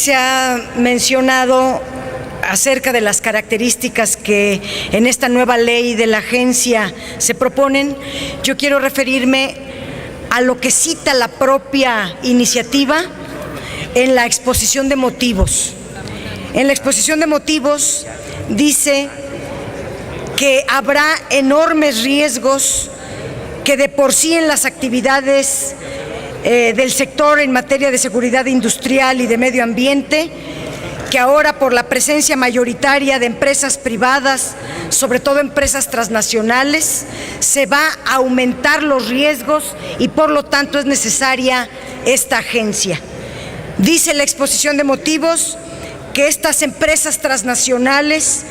se ha mencionado acerca de las características que en esta nueva ley de la agencia se proponen, yo quiero referirme a lo que cita la propia iniciativa en la exposición de motivos. En la exposición de motivos dice que habrá enormes riesgos que de por sí en las actividades del sector en materia de seguridad industrial y de medio ambiente, que ahora por la presencia mayoritaria de empresas privadas, sobre todo empresas transnacionales, se va a aumentar los riesgos y por lo tanto es necesaria esta agencia. Dice la exposición de motivos que estas empresas transnacionales,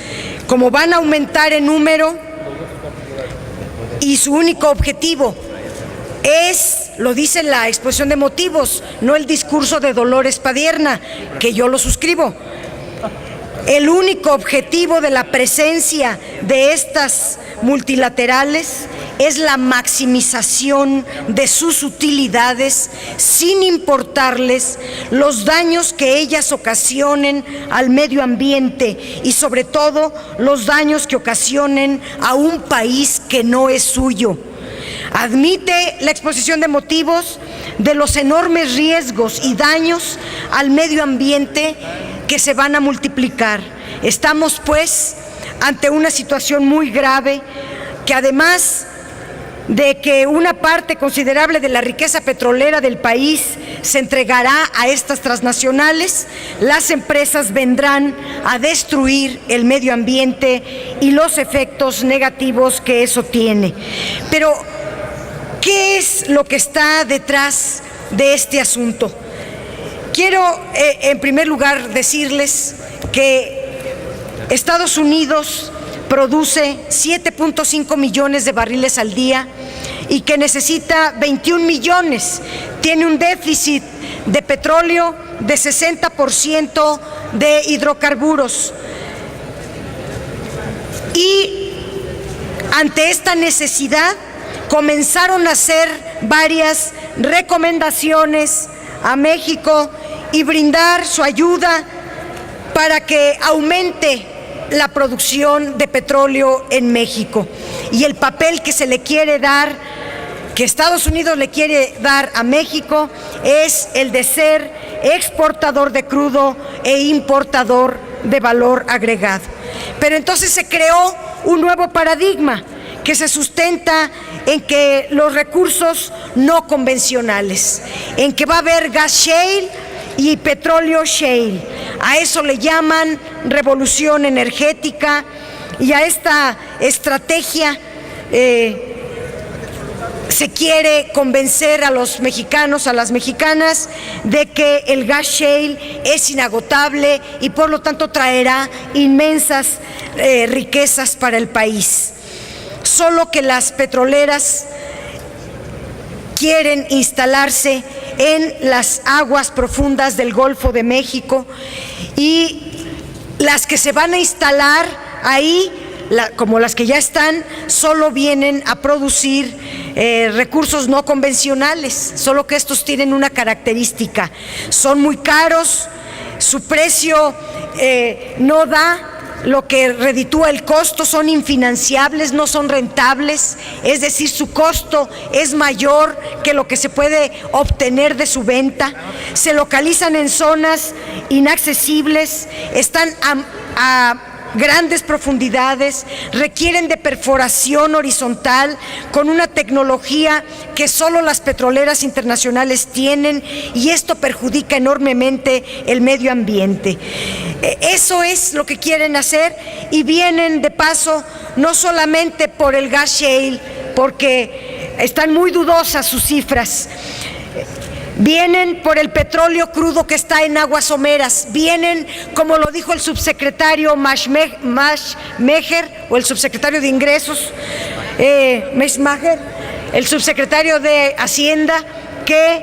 como van a aumentar en número y su único objetivo es, lo dice la exposición de motivos, no el discurso de Dolores Padierna, que yo lo suscribo. El único objetivo de la presencia de estas multilaterales es la maximización de sus utilidades sin importarles los daños que ellas ocasionen al medio ambiente y sobre todo los daños que ocasionen a un país que no es suyo. Admite la exposición de motivos de los enormes riesgos y daños al medio ambiente que se van a multiplicar. Estamos, pues, ante una situación muy grave que además de que una parte considerable de la riqueza petrolera del país se entregará a estas transnacionales, las empresas vendrán a destruir el medio ambiente y los efectos negativos que eso tiene. Pero, ¿qué es lo que está detrás de este asunto? Quiero, en primer lugar, decirles que Estados Unidos produce 7.5 millones de barriles al día y que necesita 21 millones. Tiene un déficit de petróleo de 60% de hidrocarburos. Y ante esta necesidad comenzaron a hacer varias recomendaciones a México y brindar su ayuda para que aumente la producción de petróleo en México. Y el papel que se le quiere dar, que Estados Unidos le quiere dar a México, es el de ser exportador de crudo e importador de valor agregado. Pero entonces se creó un nuevo paradigma que se sustenta en que los recursos no convencionales, en que va a haber gas shale y petróleo shale. A eso le llaman revolución energética y a esta estrategia se quiere convencer a los mexicanos, a las mexicanas, de que el gas shale es inagotable y por lo tanto traerá inmensas riquezas para el país. Solo que las petroleras quieren instalarse en las aguas profundas del Golfo de México y las que se van a instalar ahí, como las que ya están, solo vienen a producir recursos no convencionales, solo que estos tienen una característica: son muy caros, su precio no da lo que reditúa el costo, son infinanciables, no son rentables, es decir, su costo es mayor que lo que se puede obtener de su venta, se localizan en zonas inaccesibles, están a grandes profundidades, requieren de perforación horizontal con una tecnología que solo las petroleras internacionales tienen, y esto perjudica enormemente el medio ambiente. Eso es lo que quieren hacer, y vienen de paso no solamente por el gas shale, porque están muy dudosas sus cifras. Vienen por el petróleo crudo que está en aguas someras, vienen, como lo dijo el subsecretario Maschmeyer, o el subsecretario de Ingresos, el subsecretario de Hacienda, que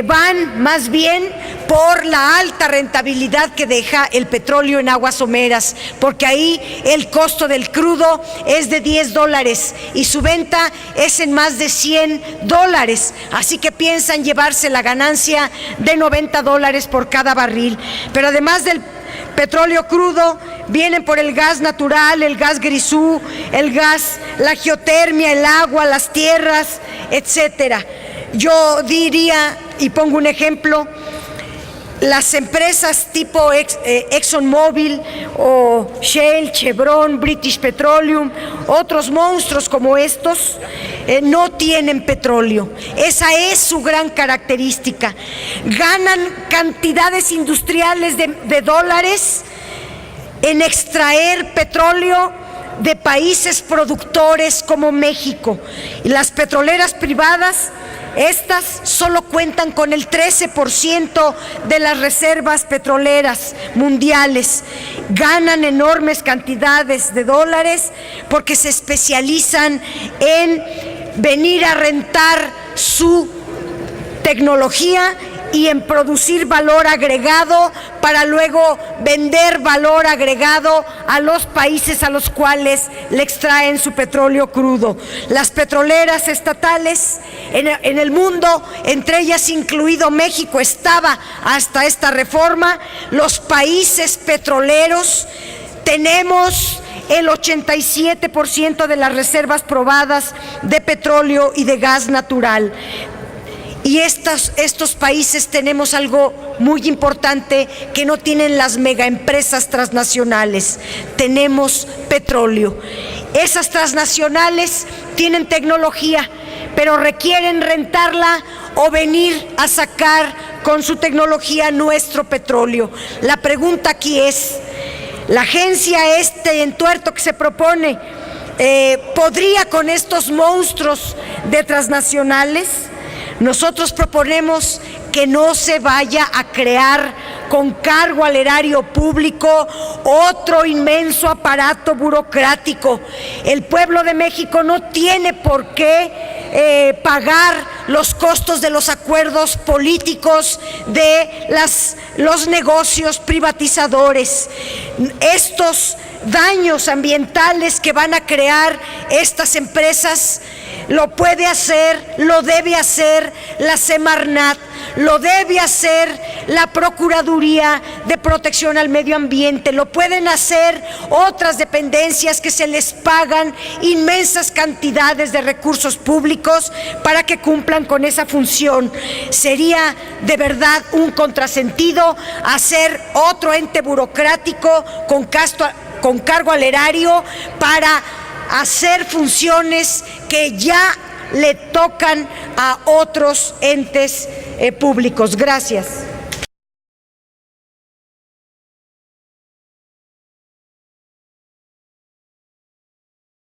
van más bien por la alta rentabilidad que deja el petróleo en aguas someras, porque ahí el costo del crudo es de $10 y su venta es en más de $100, así que piensan llevarse la ganancia de $90 por cada barril. Pero además del petróleo crudo, vienen por el gas natural, el gas grisú, el gas, la geotermia, el agua, las tierras, etcétera. Yo diría, y pongo un ejemplo, las empresas tipo ExxonMobil o Shell, Chevron, British Petroleum, otros monstruos como estos, no tienen petróleo. Esa es su gran característica. Ganan cantidades industriales de dólares en extraer petróleo de países productores como México. Y las petroleras privadas, estas solo cuentan con el 13% de las reservas petroleras mundiales. Ganan enormes cantidades de dólares porque se especializan en venir a rentar su tecnología y en producir valor agregado para luego vender valor agregado a los países a los cuales le extraen su petróleo crudo. Las petroleras estatales en el mundo, entre ellas incluido México, estaba hasta esta reforma, los países petroleros tenemos el 87% de las reservas probadas de petróleo y de gas natural. Y estos países tenemos algo muy importante que no tienen las megaempresas transnacionales. Tenemos petróleo. Esas transnacionales tienen tecnología, pero requieren rentarla o venir a sacar con su tecnología nuestro petróleo. La pregunta aquí es, la agencia entuerto que se propone, ¿podría con estos monstruos de transnacionales? Nosotros proponemos que no se vaya a crear con cargo al erario público otro inmenso aparato burocrático. El pueblo de México no tiene por qué pagar los costos de los acuerdos políticos de los negocios privatizadores. Estos daños ambientales que van a crear estas empresas lo puede hacer, lo debe hacer la Semarnat, lo debe hacer la Procuraduría de Protección al Medio Ambiente, lo pueden hacer otras dependencias que se les pagan inmensas cantidades de recursos públicos para que cumplan con esa función. Sería de verdad un contrasentido hacer otro ente burocrático con cargo al erario para hacer funciones que ya le tocan a otros entes públicos. Gracias.